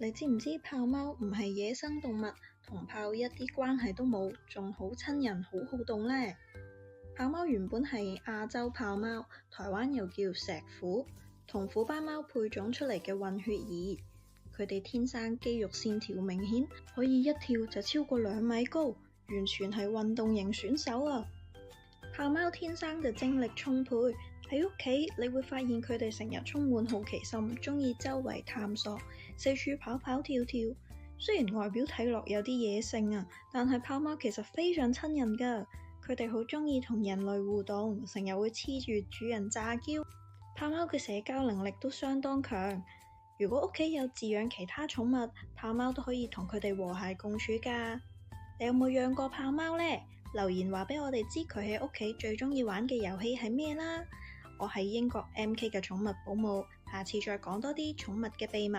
你知唔知豹貓唔係野生動物，同豹一啲關係都冇，仲好親人好好動呢？豹貓原本係亞洲豹貓，台灣又叫石虎，同虎斑貓配種出嚟嘅混血兒。佢哋天生肌肉線條明顯，可以一跳就超過2米高，完全係運動型選手啊！豹貓天生就精力充沛，喺屋企你會發現佢哋成日充滿好奇心，中意周圍探索，四處跑跑跳跳。雖然外表睇落有啲野性啊，但係豹貓其實非常親人噶。佢哋好中意同人類互動，成日會黐住主人詐嬌。豹貓嘅社交能力都相當強。如果屋企有飼養其他寵物，豹貓都可以同佢哋和諧共處噶。你有冇養過豹貓呢？留言話俾我哋知佢喺屋企最中意玩嘅遊戲係咩啦。我係英國 MK 嘅寵物保姆，下次再講多啲寵物嘅秘密。